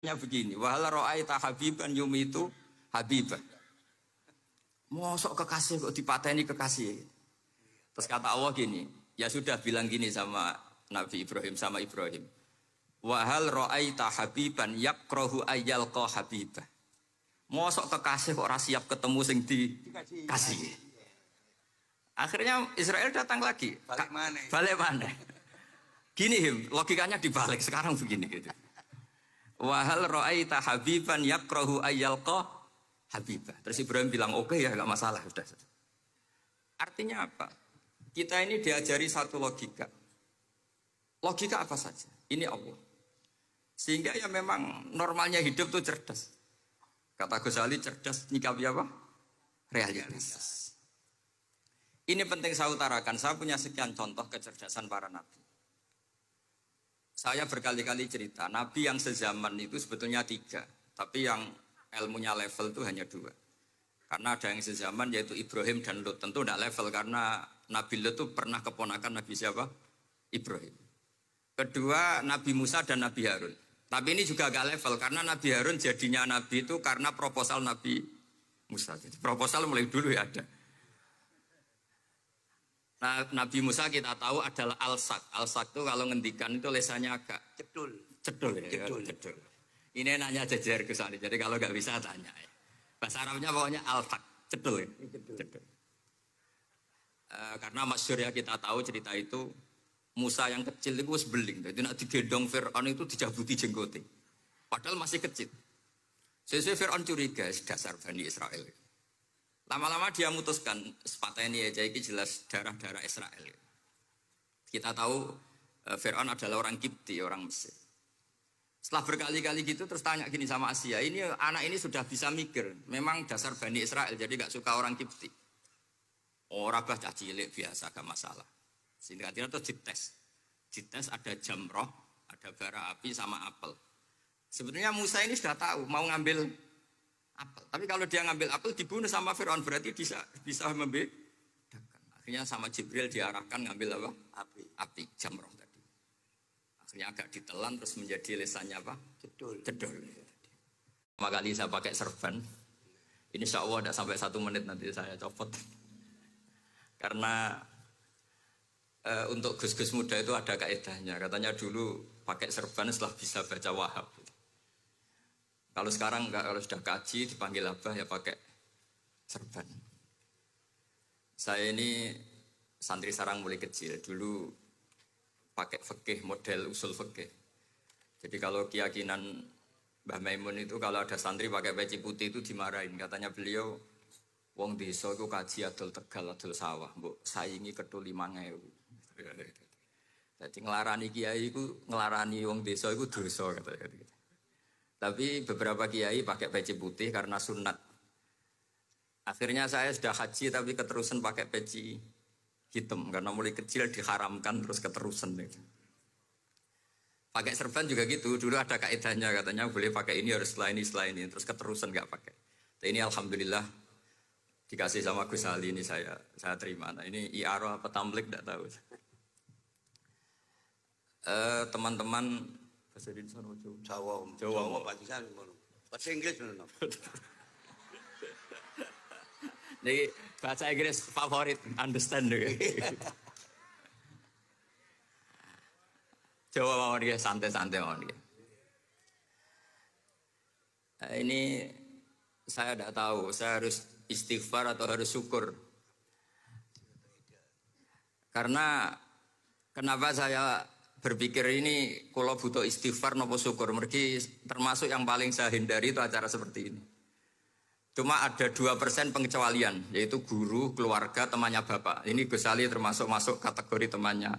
begini, wahal ra'aita habiban yumitu habibah. Mosok kekasih kok dipateni kekasih. Terus kata Allah gini, ya sudah bilang gini sama Nabi Ibrahim sama Ibrahim. Wahal ra'aita habiban yakrahu ayyalqa habibah. Mosok kekasih kok ora siap ketemu sing dikasih. Akhirnya Israel datang lagi. Balik mana? Gini logikanya dibalik sekarang begini gitu. Wahal ra'aita habiban yakrahu ayyalqa habibah. Terus Ibrahim bilang oke ya enggak masalah sudah. Artinya apa? Kita ini diajari satu logika. Logika apa saja? Ini Allah. Sehingga ya memang normalnya hidup tuh cerdas. Kata Ghazali cerdas nyikapi apa? Realitas. Ini penting saya utarakan. Saya punya sekian contoh kecerdasan para nabi. Saya berkali-kali cerita, nabi yang sezaman itu sebetulnya 3, tapi yang ilmunya level itu hanya 2. Karena ada yang sezaman yaitu Ibrahim dan Lut. Tentu tidak level karena Nabi Lut itu pernah keponakan Nabi siapa? Ibrahim. Kedua, Nabi Musa dan Nabi Harun. Tapi ini juga agak level karena Nabi Harun jadinya Nabi itu karena proposal Nabi Musa. Jadi proposal mulai dulu ya ada. Nah, Nabi Musa kita tahu adalah al-sak. Al-sak itu kalau ngendikan itu lesannya agak cedul. Cedul ya. Cedul. Ini nanya jejer ke sana. Jadi kalau nggak bisa tanya ya. Bahasa Arabnya pokoknya al-sak. Cedul ya. Cedul. Karena masyhur ya kita tahu cerita itu Musa yang kecil itu sebeling. Jadi nak digendong Fir'aun itu dijabuti jenggote. Padahal masih kecil. Sesuai Fir'aun curiga dasar Bani Israel. Lama-lama dia memutuskan sepateni aja ini jelas darah-darah Israel. Kita tahu Fir'aun adalah orang Kipti, orang Mesir. Setelah berkali-kali gitu terus tanya gini sama Asia, ini anak ini sudah bisa mikir. Memang dasar Bani Israel jadi gak suka orang Kipti. Orang bah cilik biasa gak masalah. Sehingga terus dites. Dites ada jamroh, ada bara api sama apel. Sebetulnya Musa ini sudah tahu mau ngambil apel. Tapi kalau dia ngambil apel dibunuh sama Fir'aun berarti bisa membedakan. Akhirnya sama Jibril diarahkan ngambil apa? Api jamroh tadi. Akhirnya agak ditelan terus menjadi lesannya apa? Cedul. Pertama kali saya pakai serban. Ini insya Allah tidak sampai 1 menit nanti saya copot. Karena untuk gus-gus muda itu ada kaedahnya. Katanya dulu pakai serban setelah bisa baca Wahab. Kalau sekarang enggak, kalau sudah kaji dipanggil abah ya pakai serban. Saya ini santri sarang mulai kecil, dulu pakai fikih model usul fikih. Jadi kalau keyakinan Mbah Maimun itu kalau ada santri pakai peci putih itu dimarahin. Katanya beliau, wong desa itu kaji adol Tegal, adol sawah, mbok saingi ketul 5.000. Jadi ngelarani kiai itu ngelarani wong desa itu dosa katanya. Tapi beberapa kiai pakai peci putih karena sunat. Akhirnya saya sudah haji tapi keterusan pakai peci hitam karena mulai kecil diharamkan terus keterusan. Pakai serban juga gitu. Dulu ada kaedahnya katanya boleh pakai ini harus setelah ini terus keterusan nggak pakai. Tapi ini alhamdulillah dikasih sama Gus Ali ini saya terima. Nah ini iaro apa tamblik tidak tahu. Teman-teman bahasa Indonesia Jawa pacisan ngono. Bahasa Inggris ngono. Jadi bahasa Inggris favorit understand deh. Jawa mau dia santai-santai mau dia. Ini saya tidak tahu, saya harus istighfar atau harus syukur. Karena kenapa saya berpikir ini kalau butuh istighfar nopo syukur, mergi termasuk yang paling saya hindari itu acara seperti ini. Cuma ada 2% pengecualian, yaitu guru, keluarga, temannya bapak. Ini Gus Ali termasuk masuk kategori temannya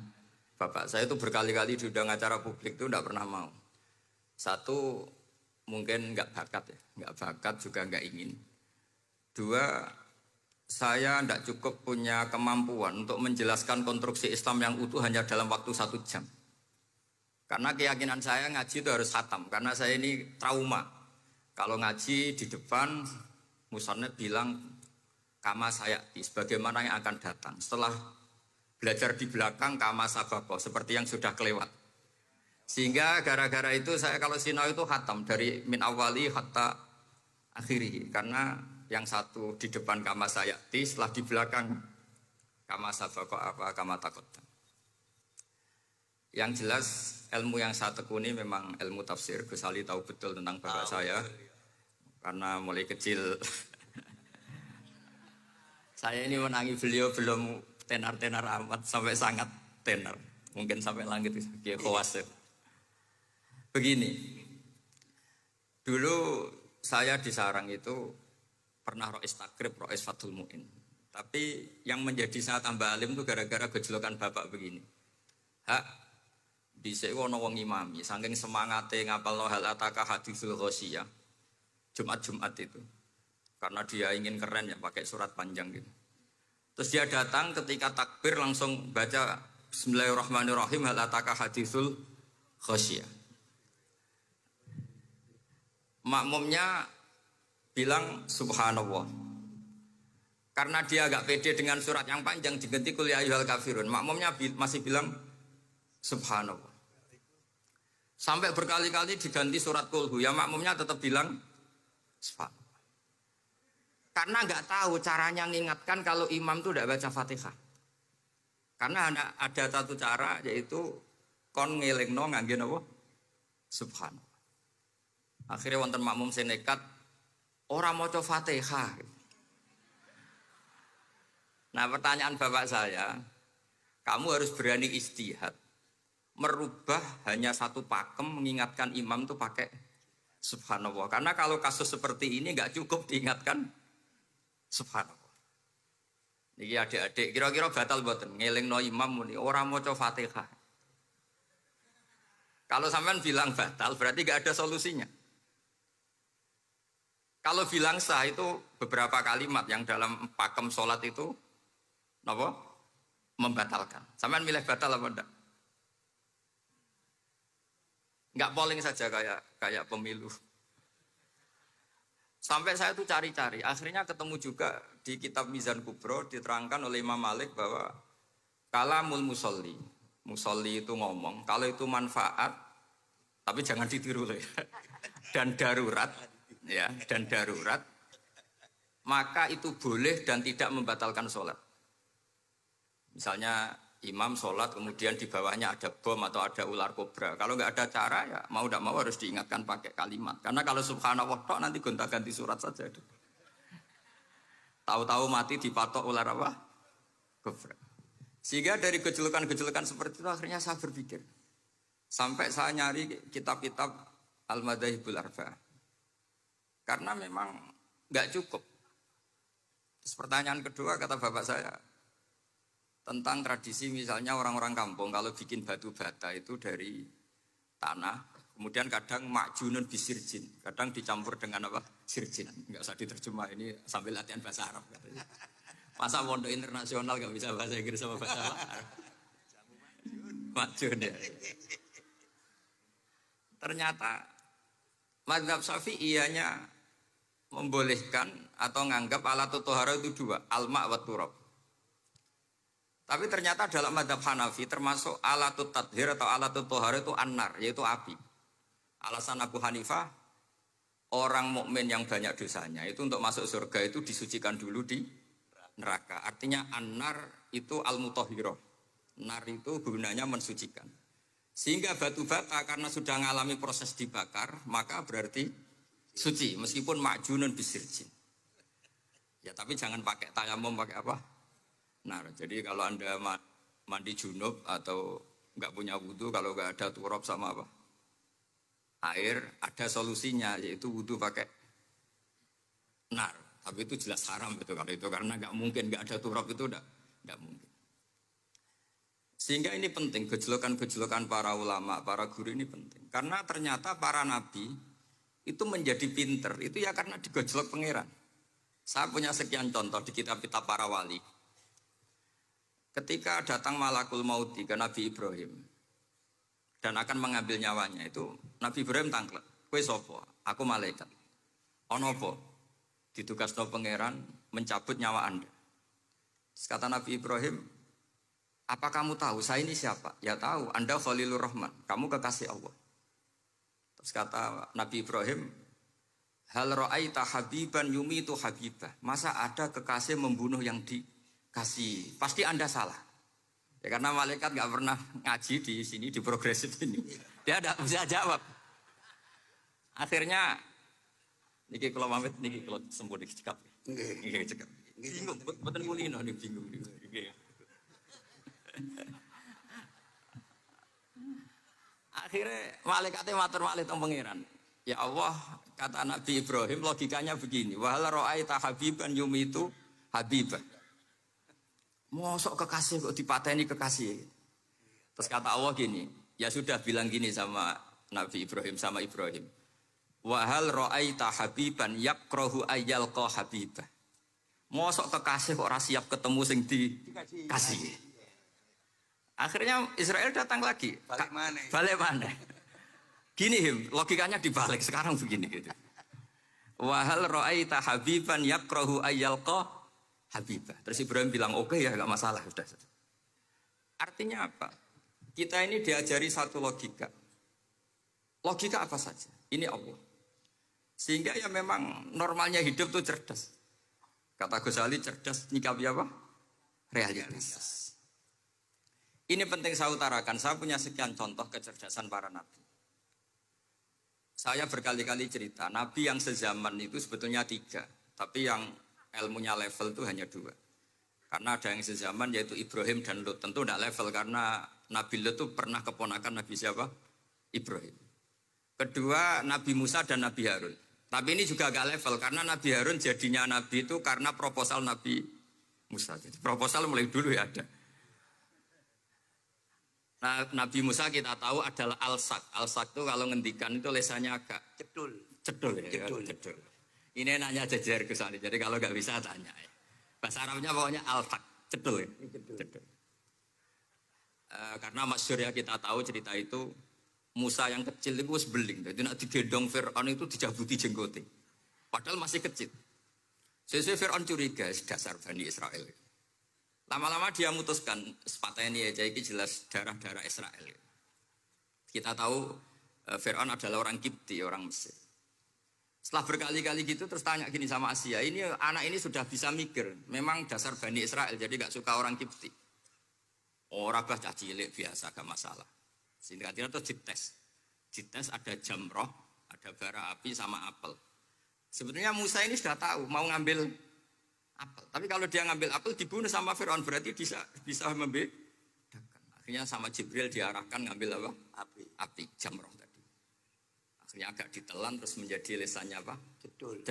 bapak. Saya itu berkali-kali diundang acara publik itu tidak pernah mau. Satu, mungkin nggak bakat ya, nggak bakat juga nggak ingin. 2, saya tidak cukup punya kemampuan untuk menjelaskan konstruksi Islam yang utuh hanya dalam waktu 1 jam. Karena keyakinan saya ngaji itu harus khatam. Karena saya ini trauma. Kalau ngaji di depan, musannad bilang, kama sayati, sebagaimana yang akan datang. Setelah belajar di belakang, kama sabakoh, seperti yang sudah kelewat. Sehingga gara-gara itu saya kalau sinau itu khatam dari min awali hatta akhiri. Karena yang satu di depan kama sayati, setelah di belakang kama sabaqa apa kama taqaddam. Yang jelas ilmu yang saya tekuni memang ilmu tafsir. Gus Ali tahu betul tentang bapak saya. Karena mulai kecil saya ini menangi beliau belum tenar-tenar amat sampai sangat tenar. Mungkin sampai langit dia khawas. Begini, dulu saya di sarang itu pernah rois takrib, rois Fathul Mu'in. Tapi yang menjadi saya tambah alim itu gara-gara gejolokan bapak begini. Hak, dhisik ana wong imami, saking semangate ngapalno hal ataka hadisul ghasyiyah. Jumat-Jumat itu. Karena dia ingin keren ya pakai surat panjang gitu. Terus dia datang ketika takbir langsung baca Bismillahirrahmanirrahim hal ataka hadisul ghasyiyah. Makmumnya bilang subhanallah. Karena dia agak pede dengan surat yang panjang diganti kul ya ayyuhal kafirun. Makmumnya masih bilang subhanallah. Sampai berkali-kali diganti surat kulhu, ya makmumnya tetap bilang subhanallah. Karena nggak tahu caranya mengingatkan kalau imam itu tidak baca Fatihah. Karena ada satu cara yaitu kon ngelingno ngangge napa? Subhanallah. Akhirnya wonten makmum sing nekat ora maca Fatihah. Nah, pertanyaan bapak saya, kamu harus berani ijtihad. Merubah hanya satu pakem mengingatkan imam itu pakai subhanallah. Karena kalau kasus seperti ini nggak cukup diingatkan subhanallah. Niki adik-adik kira-kira batal mboten ngelingno imam muni ora maca Fatihah. Kalau sampean bilang batal berarti nggak ada solusinya. Kalau bilang sah itu beberapa kalimat yang dalam pakem sholat itu apa? Membatalkan. Sampean milih batal apa enggak? Enggak polling saja kayak pemilu. Sampai saya tuh cari-cari, akhirnya ketemu juga di kitab Mizan Kubro diterangkan oleh Imam Malik bahwa kalamul musolli. Musolli itu ngomong, kalau itu manfaat, tapi jangan ditiru loh ya. Dan darurat, ya, dan darurat, maka itu boleh dan tidak membatalkan sholat. Misalnya imam sholat kemudian di bawahnya ada bom atau ada ular kobra. Kalau nggak ada cara ya mau tidak mau harus diingatkan pakai kalimat. Karena kalau subhanallah tok nanti gonta-ganti surat saja. Tahu-tahu mati dipatok ular apa? Kobra. Sehingga dari gejolokan-gejolokan seperti itu akhirnya saya berpikir. Sampai saya nyari kitab-kitab Al-Madzhabul Arba'ah. Karena memang nggak cukup. Terus pertanyaan kedua kata bapak saya tentang tradisi misalnya orang-orang kampung kalau bikin batu bata itu dari tanah, kemudian kadang makjunun bisirjin, kadang dicampur dengan apa? Sirjin. Nggak usah diterjemah ini sambil latihan bahasa Arab katanya. Masa pondok internasional nggak bisa bahasa Inggris sama bahasa Arab? Makjun ya. Ternyata mazhab Syafi'iyahnya membolehkan atau menganggap alat tohara itu dua, alma wa turab. Tapi ternyata dalam mazhab Hanafi termasuk alatut tathhir atau alatut tohara itu annar, yaitu api. Alasan Abu Hanifah, orang mukmin yang banyak dosanya itu untuk masuk surga itu disucikan dulu di neraka. Artinya annar itu al-mutahhirah. Nar itu gunanya mensucikan. Sehingga batu bata karena sudah mengalami proses dibakar, maka berarti suci meskipun makjunun bisirjin. Ya tapi jangan pakai tayamum, pakai apa? Nah, jadi kalau Anda mandi junub atau nggak punya wudhu, kalau nggak ada turab sama apa? Air, ada solusinya yaitu wudhu pakai nar. Tapi itu jelas haram itu kalau itu karena nggak mungkin nggak ada turab itu nggak mungkin. Sehingga ini penting gejolokan-gejolokan para ulama, para guru ini penting. Karena ternyata para nabi itu menjadi pinter itu ya karena digojlok pangeran. Saya punya sekian contoh di kitab-kitab para wali. Ketika datang malakul mauti ke Nabi Ibrahim dan akan mengambil nyawanya itu Nabi Ibrahim tangklek, kowe sapa? Aku malaikat. Ono apa? Ditugasno pangeran mencabut nyawa Anda. Terus kata Nabi Ibrahim, apa kamu tahu saya ini siapa? Ya tahu, Anda Khalilur Rahman, kamu kekasih Allah. Terus kata Nabi Ibrahim, hal ra'aita habiban yumitu habibah. Masa ada kekasih membunuh yang dikasih? Pasti Anda salah. Ya karena malaikat nggak pernah ngaji di sini, di progresif ini. Dia tidak bisa jawab. Akhirnya, niki kalau pamit, niki kalau sembuh niki cekap. Niki cekap. Bingung, betul kulino nih bingung. Akhirnya malaikatnya matur malih teng pangeran. Ya Allah, kata Nabi Ibrahim logikanya begini, wahal ra'aita habiban yumitu habibah. Mosok kekasih kok dipateni kekasih. Terus kata Allah gini, ya sudah bilang gini sama Nabi Ibrahim sama Ibrahim. Wahal ra'aita habiban yakrahu ayyalqa habibah. Mosok kekasih kok ora siap ketemu sing dikasih. Akhirnya Israel datang lagi. Balik mana? Gini logikanya dibalik sekarang begini gitu. Wahal ra'aita habiban yakrahu ayyalqa habibah. Terus Ibrahim bilang oke ya enggak masalah sudah. Artinya apa? Kita ini diajari satu logika. Logika apa saja? Ini Allah. Sehingga ya memang normalnya hidup tuh cerdas. Kata Ghazali cerdas nyikapi apa? Realitas. Ini penting saya utarakan, saya punya sekian contoh kecerdasan para nabi. Saya berkali-kali cerita, nabi yang sezaman itu sebetulnya 3, tapi yang ilmunya level itu hanya 2. Karena ada yang sezaman yaitu Ibrahim dan Lut, tentu tidak level karena Nabi Lut itu pernah keponakan Nabi siapa? Ibrahim. Kedua, Nabi Musa dan Nabi Harun. Tapi ini juga agak level karena Nabi Harun jadinya Nabi itu karena proposal Nabi Musa. Jadi proposal mulai dulu ya ada. Nah, Nabi Musa kita tahu adalah al-sak. Al-sak itu kalau ngendikan itu lesannya agak cedul ya. Cedul. Ini nanya jajar ke sana. Jadi kalau nggak bisa tanya ya. Bahasa Arabnya pokoknya al-sak. Cedul ya. Cedul. Karena masyhur ya kita tahu cerita itu Musa yang kecil itu beling. Jadi nak digendong Fir'aun itu dijabuti jenggote. Padahal masih kecil. Sesuai Fir'aun curiga dasar Bani Israel. Lama-lama dia memutuskan sepatahnya aja ini jelas darah-darah Israel. Kita tahu Fir'aun adalah orang Kipti, orang Mesir. Setelah berkali-kali gitu terus tanya gini sama Asia, ini anak ini sudah bisa mikir, memang dasar Bani Israel jadi gak suka orang Kipti. Orang bah cilik biasa gak masalah. Sehingga terus dites ada jamroh, ada bara api sama apel. Sebetulnya Musa ini sudah tahu mau ngambil apel. Tapi kalau dia ngambil apel dibunuh sama Fir'aun berarti bisa membedakan. Akhirnya sama Jibril diarahkan ngambil apa? Api jamroh tadi. Akhirnya agak ditelan terus menjadi lesannya apa? Cedul.